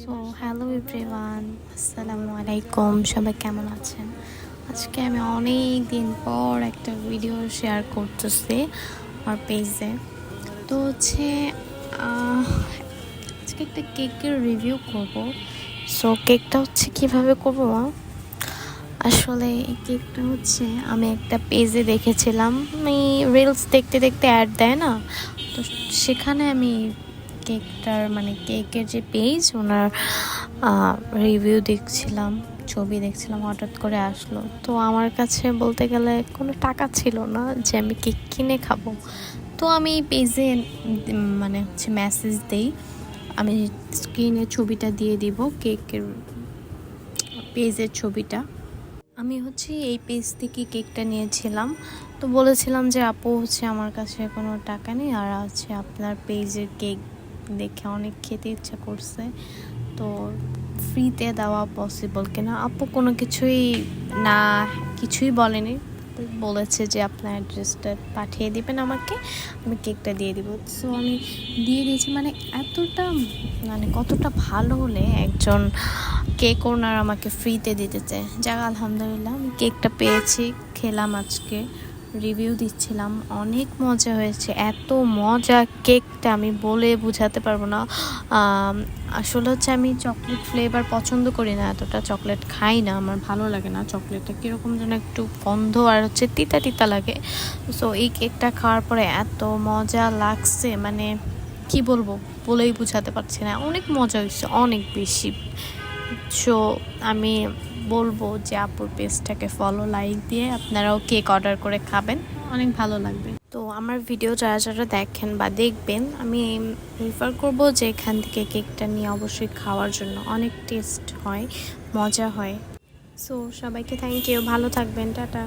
So hello everyone, আসসালামু আলাইকুম। সবাই কেমন আছেন? আজকে আমি অনেক দিন পর একটা ভিডিও শেয়ার করতেছি আমার পেজে। তো হচ্ছে আজকে একটা কেকের রিভিউ করব। সো কেকটা হচ্ছে কিভাবে করব, আসলে এই কেকটা হচ্ছে আমি একটা পেজে দেখেছিলাম। আমি রিলস দেখতে দেখতে অ্যাড দেয় না, তো সেখানে আমি কেকটার মানে কেকের যে পেজ ওনার রিভিউ দেখছিলাম, ছবি দেখছিলাম, হঠাৎ করে আসলো। তো আমার কাছে বলতে গেলে কোনো টাকা ছিল না যে আমি কেক কিনে খাবো। তো আমি পেজে মানে হচ্ছে মেসেজ দেই, আমি স্ক্রিনে ছবিটা দিয়ে দিব, কেকের পেজের ছবিটা। আমি হচ্ছে এই পেজ থেকে কেকটা নিয়েছিলাম। তো বলেছিলাম যে আপু হচ্ছে আমার কাছে কোনো টাকা নেই, আর আছে আপনার পেজের কেক দেখে অনেক খেতে ইচ্ছা করছে, তো ফ্রিতে দেওয়া পসিবল কিনা। আপু কোনো কিছুই না, কিছুই বলেনি, বলেছে যে আপনার অ্যাড্রেসটা পাঠিয়ে দিবেন আমাকে, আমি কেকটা দিয়ে দিব। সো আমি দিয়ে দিয়েছি। মানে এতটা মানে কতটা ভালো হলে একজন কেক ওনার আমাকে ফ্রিতে দিতে চায়। যাক আলহামদুলিল্লাহ, আমি কেকটা পেয়েছি, খেলাম, আজকে রিভিউ দিচ্ছিলাম। অনেক মজা হয়েছে, এত মজা কেকটা আমি বলে বোঝাতে পারবো না। আসলে হচ্ছে আমি চকলেট ফ্লেভার পছন্দ করি না, এতটা চকলেট খাই না, আমার ভালো লাগে না চকলেটটা, কীরকম যেন একটু গন্ধ আর হচ্ছে তিতা তিতা লাগে। সো এই কেকটা খাওয়ার পরে এত মজা লাগছে, মানে কি বলবো, বলেই বোঝাতে পারছি না, অনেক মজা হয়েছে, অনেক বেশি। সো আমি বলবো যে আপুর পেজটাকে ফলো, লাইক দিয়ে আপনারাও কেক অর্ডার করে খাবেন, অনেক ভালো লাগবে। তো আমার ভিডিও যারা যারা দেখেন বা দেখবেন, আমি প্রিফার করব যে এখান থেকে কেকটা নিয়ে অবশ্যই খাওয়ার জন্য, অনেক টেস্ট হয়, মজা হয়। সো সবাইকে থ্যাংক ইউ, ভালো থাকবেন, টাটা।